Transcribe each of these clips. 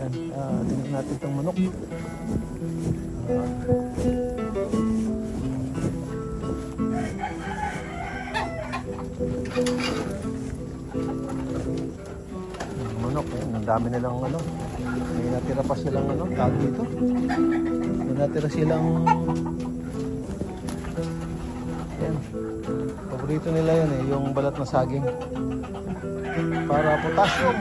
Yan, tingnan natin itong manok. Manok, ang dami nilang ano. May natira pa silang ano, tag dito. May natira silang yan. Paborito nila yan eh, yung balat na saging. Para potassium.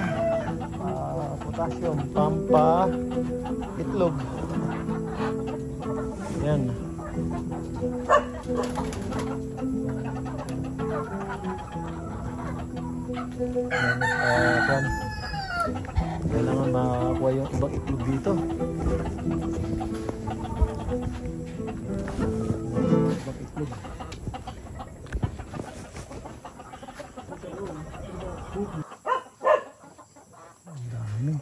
Potassium, pampa itlog. Yan. Yan. Kailangan makakuha yung ibang itlog dito. Ibang itlog. Ang dami.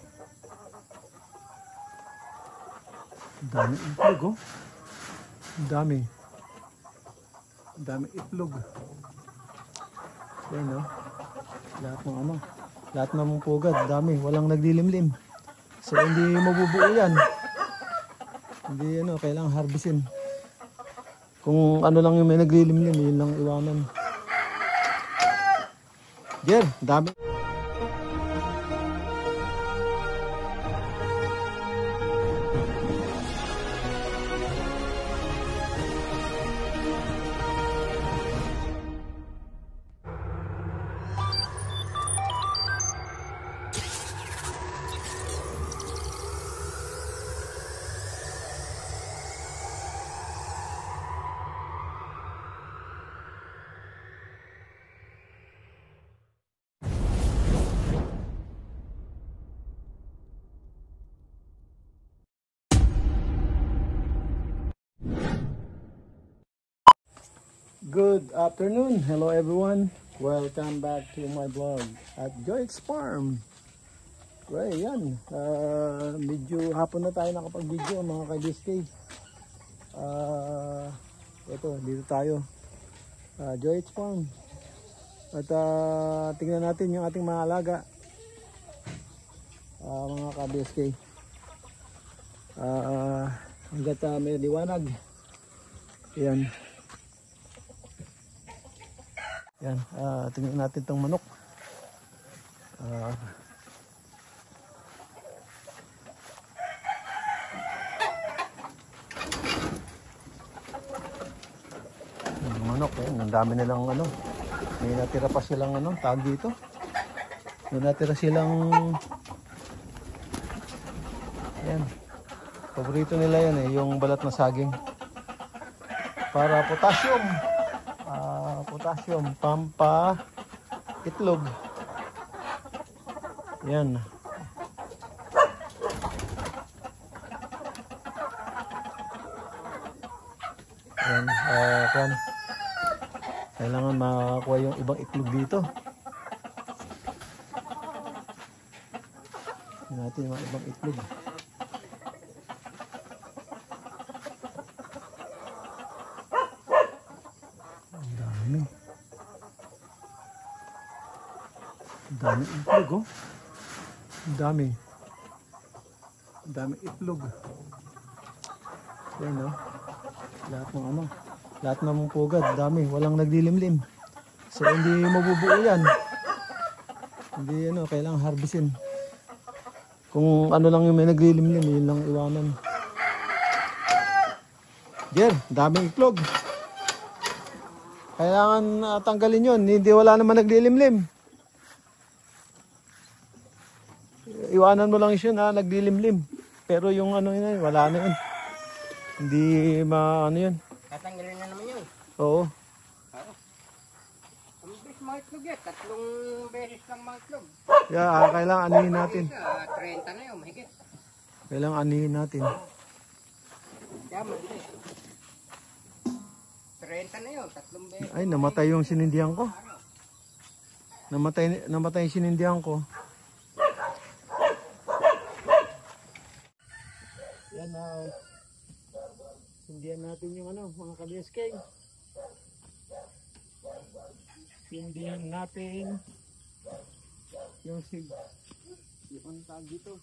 Ang dami itlog, oh. Ang dami. Ang dami itlog. Yan, oh. Lahat ng ano. Lahat ng pugad, dami, walang naglilimlim. So hindi mabubuo yan. Hindi ano, kailangan harvestin. Kung ano lang yung may naglilimlim, yun lang iwanan. Jer, dami. Good afternoon, hello everyone. Welcome back to my vlog at Joy's Farm. Right, yan. Medyo hapon na tayo nakapag-video mga ka-DSK. Ito, dito tayo. Joy's Farm. At tingnan natin yung ating mga alaga. Mga ka-DSK. Hanggat may liwanag. Yan. Yan, tingnan natin itong manok. Manok, ang dami nilang ano. May natira pa silang ano, tag dito. May natira silang yan. Paborito nila yan eh, yung balat na saging. Para potassium. Potassium, pampa itlog. Yan. Yan, kailangan makakuha yung ibang itlog dito. Yan natin yung ibang itlog. Ang dami itlog, oh. Ang dami. Ang dami itlog. Yan, oh. Lahat ng ano. Lahat ng pugad, dami. Walang naglilimlim. So hindi mabubuo yan. Hindi ano, kailangan harvestin. Kung ano lang yung may naglilimlim, yun lang iwanan. Jer, daming itlog. Kailangan tanggalin yun. Hindi, wala naman naglilimlim. Iwanan mo lang yun ha, naglilimlim. Pero yung ano yun, wala na yun. Hindi ano yun. Tatanggalin na naman yun. Oo. Ang bilis mga itlog yan. 3 beses lang mga itlog. Yeah, kailangan anihin natin. 30 na yun, mahigit. Kailangan anihin natin. Kaya mabilis. 30 na yun, 3 beses. Ay, namatay yung sinindihan ko. Namatay yung sinindihan ko. Yan na. Sindihan natin yung ano, mga ka-DSK. Sindihan natin yung tag dito.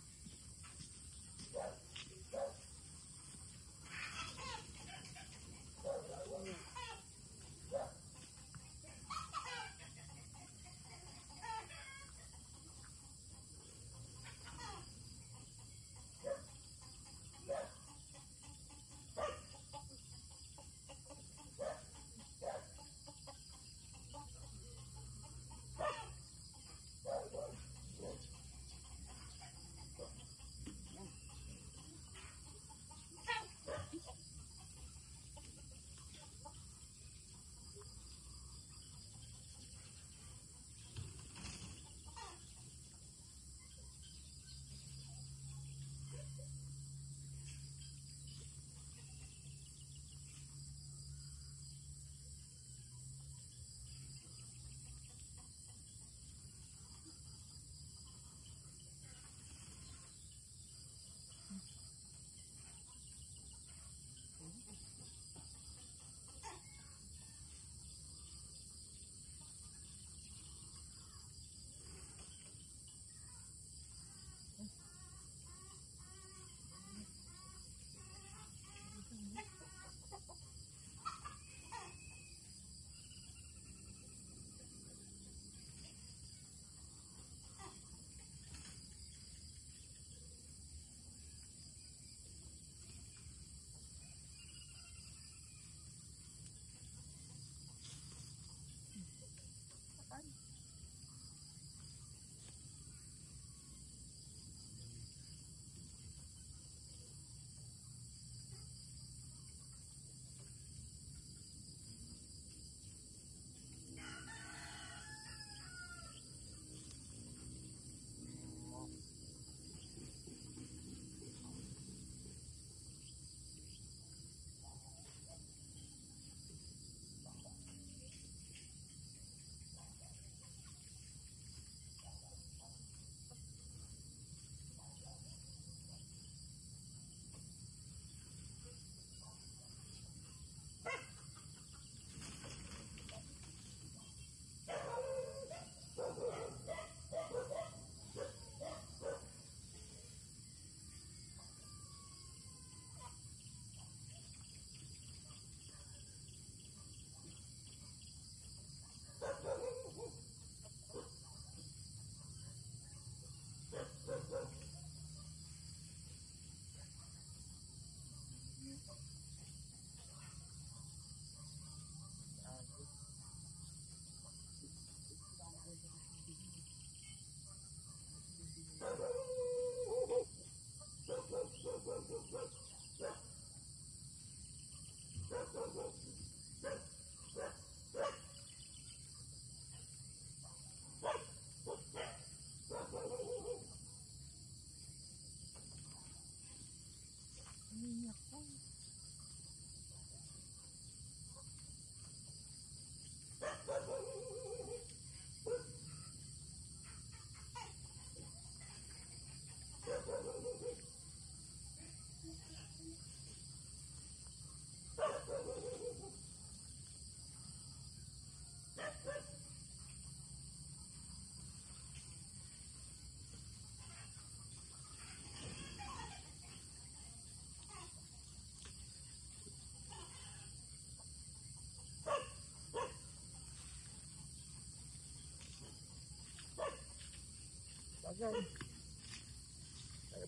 Agad.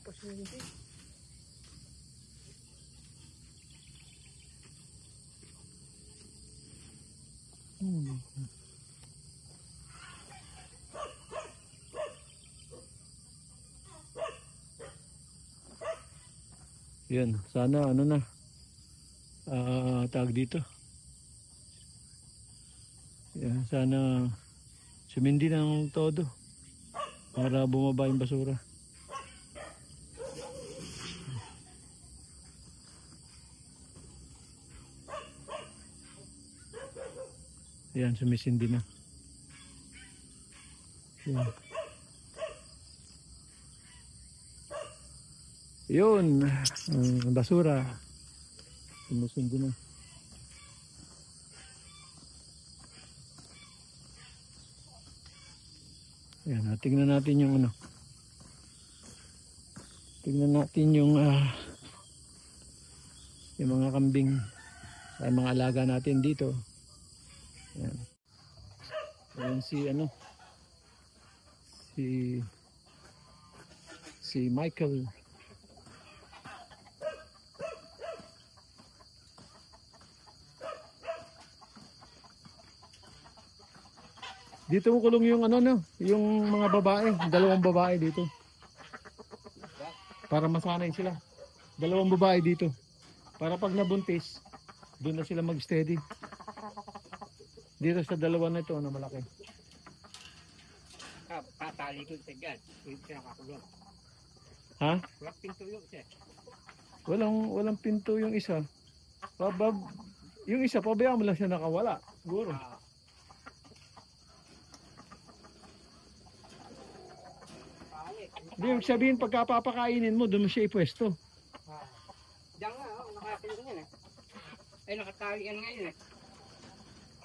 Tapos hindi. Yan, sana ano na. Tawag dito. Yan, sana sumindi ng todo para bumaba yung basura. Yan, sumisindi na. Yan. Yun, basura. Sumisindi na. Yan, tingnan natin yung ano. Tingnan natin yung mga kambing sa mga alaga natin dito. Yan. Ayan si ano. Si Michael. Dito mo kulong yung ano no, yung mga babae, dalawang babae dito. Para masanay sila. Dalawang babae dito. Para pag nabuntis, doon na sila mag-steady. Dito sa dalawa na ito na malaki. Patali ko sa gas. Yung pinakakulong. Ha? Walang pinto yung siya. Walang pinto yung isa. Yung isa, pabayaan mo lang siya nakawala. Siguro. Hindi, yung sabihin pagkapapakainin mo, doon mo siya ipwesto. Diyan nga, nakakulong yan eh. Ay, nakatali yan ngayon eh.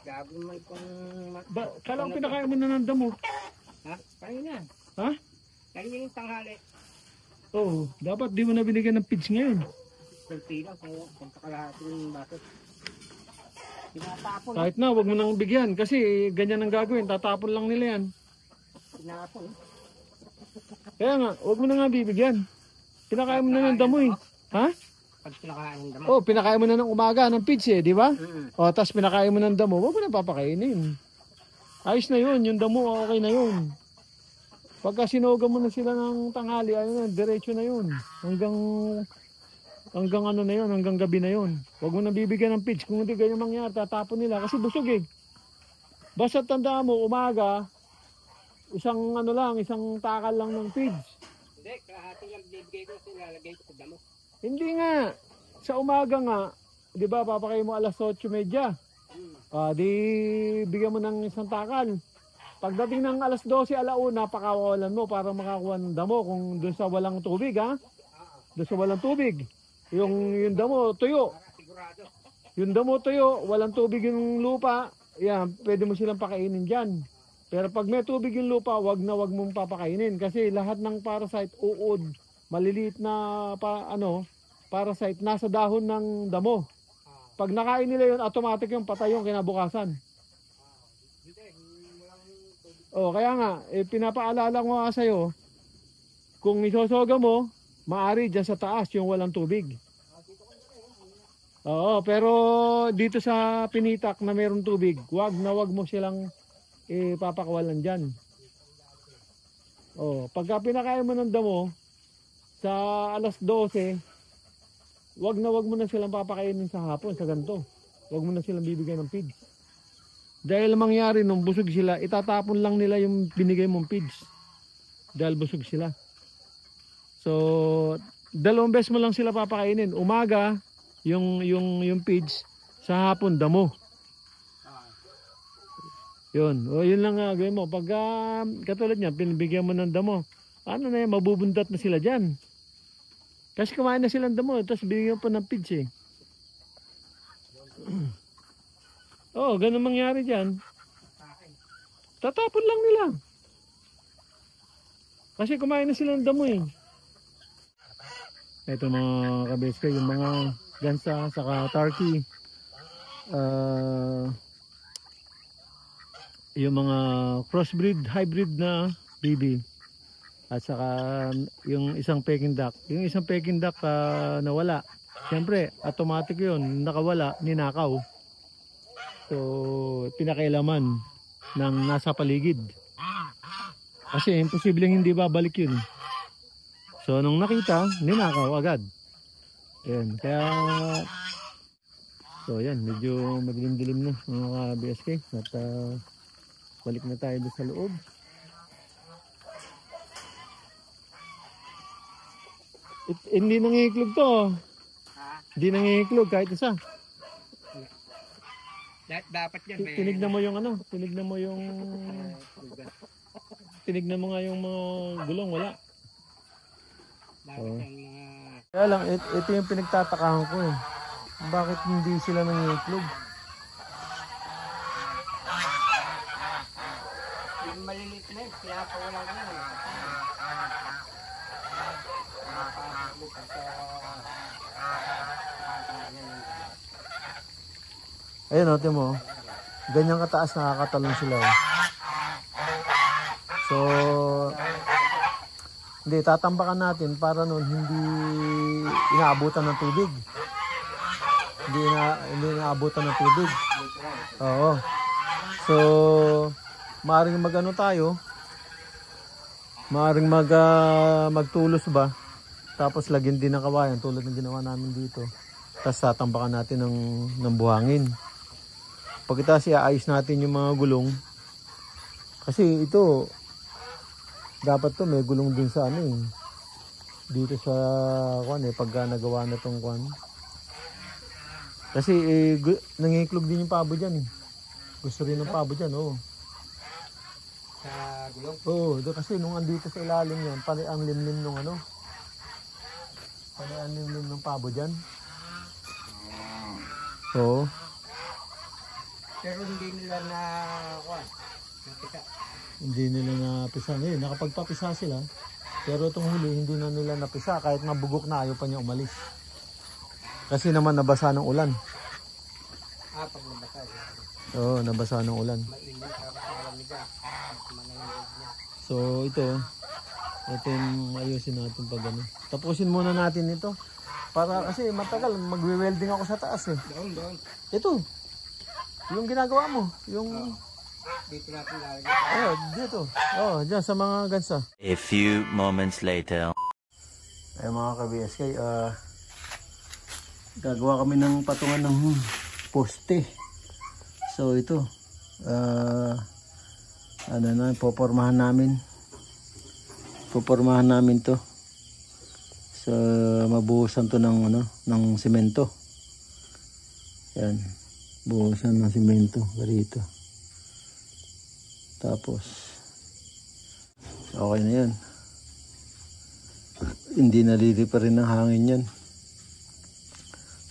Gagawin mo itong... Kala ko pinakain mo na ng damo. Ha? Kanina. Ha? Kanina yung tanghali. Oo, dapat di mo na binigyan ng pids ngayon. Kunti lang kung pakalahati yung baso. Tinatapon. Kahit na, wag mo nang bigyan kasi ganyan ang gagawin, tatapon lang nila yan. Tinapon. Kaya nga, wag mo na nga bibigyan. Pinakain mo na ng damo eh. Ha? Pag pinakain ng damo. Oh, pinakain mo na ng umaga ng pids eh, di ba? Mm-hmm. O, tapos pinakain mo ng damo, wag mo na papakainin. Ayos na yun, yung damo okay na yun. Pagka sinoga mo na sila ng tanghali, ayun na, diretso na yun. Hanggang ano na yun, hanggang gabi na yun. Wag mo na bibigyan ng pids, kung hindi ganyan mangyari, tatapon nila kasi busog eh. Basta tandaan mo, umaga, isang takal lang ng pids. Hindi, kahati lang bibigay ko, nilalagay ko sa damo. Hindi nga, sa umaga nga, di ba, papakain mo alas 8:30. Di bigyan mo ng isang takal. Pagdating ng alas 12, alauna, pakawalan mo para makakuha ng damo kung doon sa walang tubig, ha? Doon sa walang tubig. Yung damo, tuyo. Sigurado. Yung damo, tuyo, walang tubig yung lupa, yan, pwede mo silang pakainin dyan. Pero pag may tubig yung lupa, wag mong papakainin. Kasi lahat ng parasite, uod, maliliit na parasite, nasa dahon ng damo. Pag nakain nila yun, automatic yung patay yung kinabukasan. Kaya nga, pinapaalala ko nga sa'yo, kung isosoga mo, maari dyan sa taas yung walang tubig. Oo, pero dito sa pinitak na mayroong tubig, wag mo silang papakawalan dyan. Pagka pinakain mo ng damo, sa alas 12, wag mo na silang papakainin sa hapon, sa ganito. Wag mo na silang bibigyan ng pids. Dahil mangyari nung busog sila, itatapon lang nila yung binigay mong pids. Dahil busog sila. So, 2 beses mo lang sila papakainin. Umaga, yung pids, sa hapon, damo. Yun. Yun lang gawin mo. Pag katulad niya, pinibigyan mo ng damo, ano na yan, mabubundat na sila dyan. Kasi kumain na silang damo, tapos binigyan pa ng pids eh. Ganun mangyari dyan. Tatapon lang nila. Kasi kumain na silang damo eh. Ito mga kabeska, yung mga gansa, saka turkey. Yung mga crossbreed, hybrid na baby. At saka yung isang Peking duck. Yung isang Peking duck nawala. Siyempre, automatic yun. Nakawala, ninakaw. So, pinakailaman ng nasa paligid. Kasi imposibleng hindi babalik yun. So, nung nakita, ninakaw agad. Ayan, kaya... So, ayan, medyo madilim-dilim na mga ka-BSK. At balik na tayo doon sa loob. Hindi nangihiklog to. Hindi nangihiklog kahit isa. Dapat yan. Tinignan mo yung ano, tinignan mo yung... Tinignan mo nga yung mga gulong, wala. Dapat yan mga... Kaya lang, ito yung pinagtatakahan ko eh. Bakit hindi sila nangihiklog? Yung maliliit na yun, pinapawalan ka na eh. Ayun o, tiyan mo. Ganyang kataas nakakatalon sila. So, hindi, tatambakan natin para nun hindi inaabutan ng tubig. Hindi inaabutan ng tubig. Oo. So, maaaring mag-ano tayo. Maaaring magtulos ba. Tapos lagyan din ng kawayan tulad ng ginawa namin dito. Tapos tatambakan natin ng buhangin. Pagkatapos iayos natin yung mga gulong. Kasi ito, dapat to may gulong din sa ano eh. Dito sa kwan eh, pagka nagawa na tong kwan. Kasi nangiklog din yung pabo dyan eh. Gusto rin ng pabo dyan, oo. Sa gulong? Oo, kasi nung andito sa ilalim yan, pare ang limlim nung ano. Pare ang limlim ng pabo dyan. Oo. Pero hindi nila napisa. Hindi nila napisa. Ngayon, nakapagpapisa sila. Pero itong huli, hindi na nila napisa. Kahit mabugok na, ayaw pa niya umalis. Kasi naman nabasa ng ulan. Pag nabasa. Oo, nabasa ng ulan. Mainit tapos malamig ka. So ito yung ayusin natin pag ano. Tapusin muna natin ito. Para kasi matagal, magwe-welding ako sa taas eh. Doon. Ito. Yung ginagawa mo, yung Dito natin lalagay. dito. Diyan sa mga gansa. A few moments later. Ay mga ka-BSK, gagawa kami ng patungan ng poste. So ito, popormahan namin. Popormahan namin to. So mabuhusan to ng semento. Yan. Buhusan ng semento dito. Tapos okay na yan. Hindi nalili pa rin ng hangin yan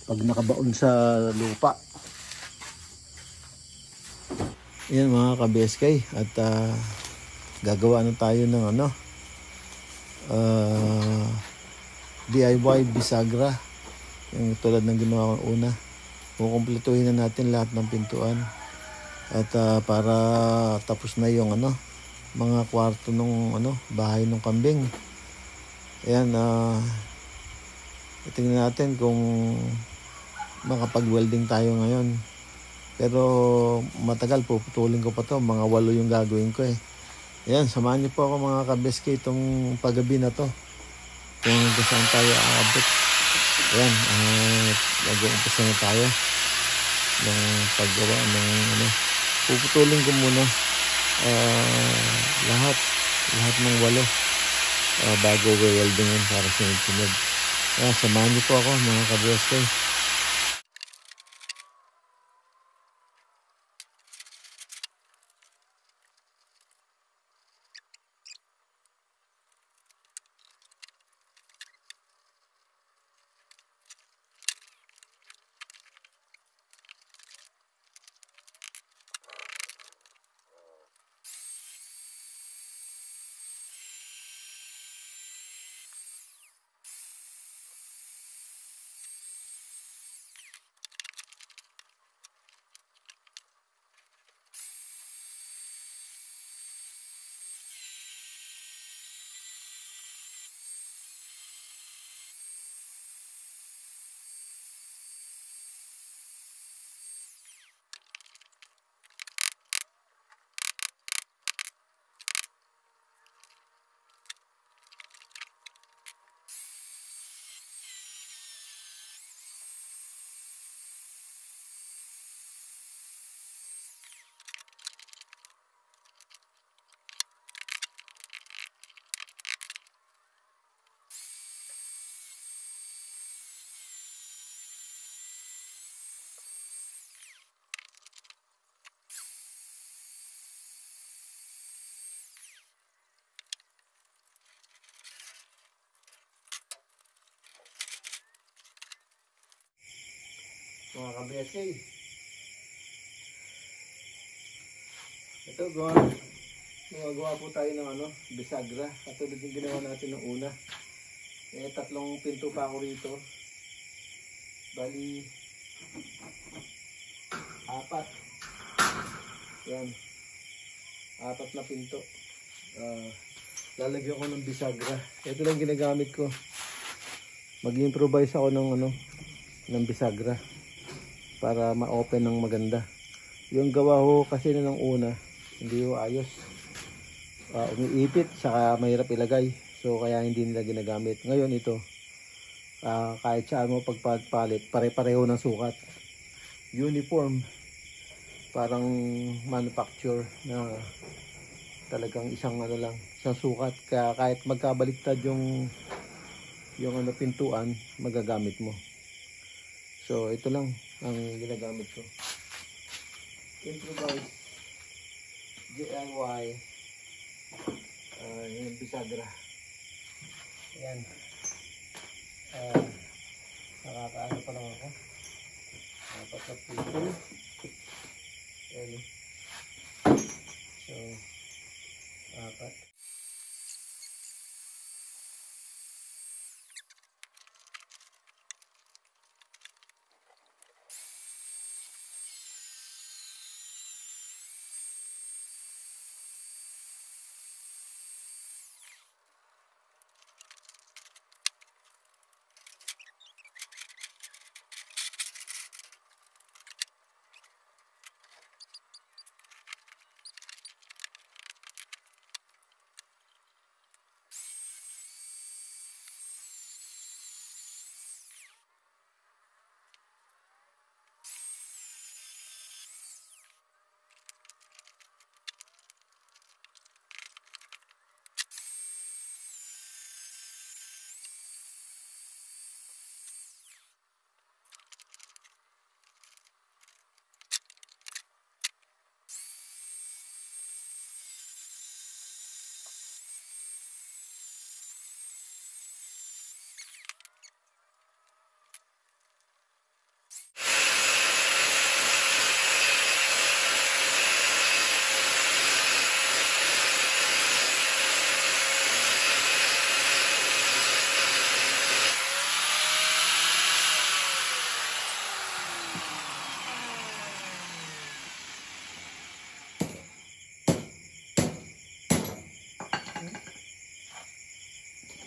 pag nakabaon sa lupa. Yan mga ka-BSK, at gagawa na tayo ng DIY bisagra, yung tulad ng ginawa ko una. Kukumpletuhin na natin lahat ng pintuan at para tapos na yung mga kwarto ng bahay ng kambing. Ayan, tingnan natin kung makapag-welding tayo ngayon. Pero matagal, puputulin ko pa to, mga 8 yung gagawin ko eh. Ayan, samahan niyo po ako mga ka-BSK itong paggabi na to, kung saan tayo aabot. Ayan, mag-uumpisa na tayo ng paggawa ng puputulin ko muna lahat ng 8 bago weldingin para sunod-sunod. Ayan, samahan niyo po ako mga ka-BSK. mga ka-BSK. Ito, gumagawa po tayo ng bisagra. Katulad yung ginawa natin ng una. Tatlong pinto pa ako rito. Bali, 4. Yan. 4 na pinto. Lalagyan ko ng bisagra. Ito lang ginagamit ko. Mag-improvise ako ng bisagra para ma-open ng maganda. Yung gawa ko kasi ng una, hindi ko ayos. Umiipit, saka mahirap ilagay. So kaya hindi nila ginagamit. Ngayon ito, kahit saan mo pagpalit, pare-pareho ng sukat. Uniform. Parang manufacture na talagang isang isang sukat. Kaya kahit magkabaliktad yung pintuan, magagamit mo. So ito lang ang ginagamit ko. Improvise DIY yung bisagra. Ayan. Nakakaano pa lang ako. 4 na pinto. Ayan. So 4.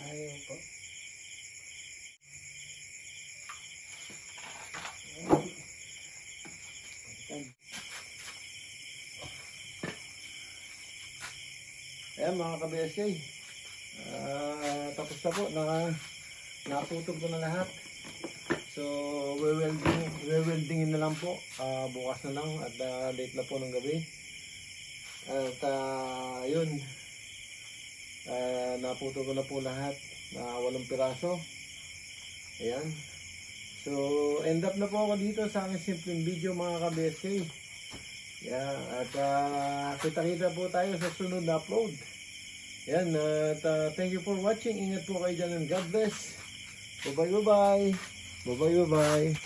Ayaw po. Ayan mga ka-BSK. Tapos na po. Nakaputog ko na lahat. So, weldingin na lang po. Bukas na lang at late na po ng gabi. At yun. Naputo ko na po lahat na 8 piraso. Ayan. So end up na po ako dito sa aking simpleng video mga ka-BSK. Yeah, at kita-kita po tayo sa sunod na upload. Ayan, at thank you for watching. Ingat po kayo dyan and God bless. Bye bye. Bye bye.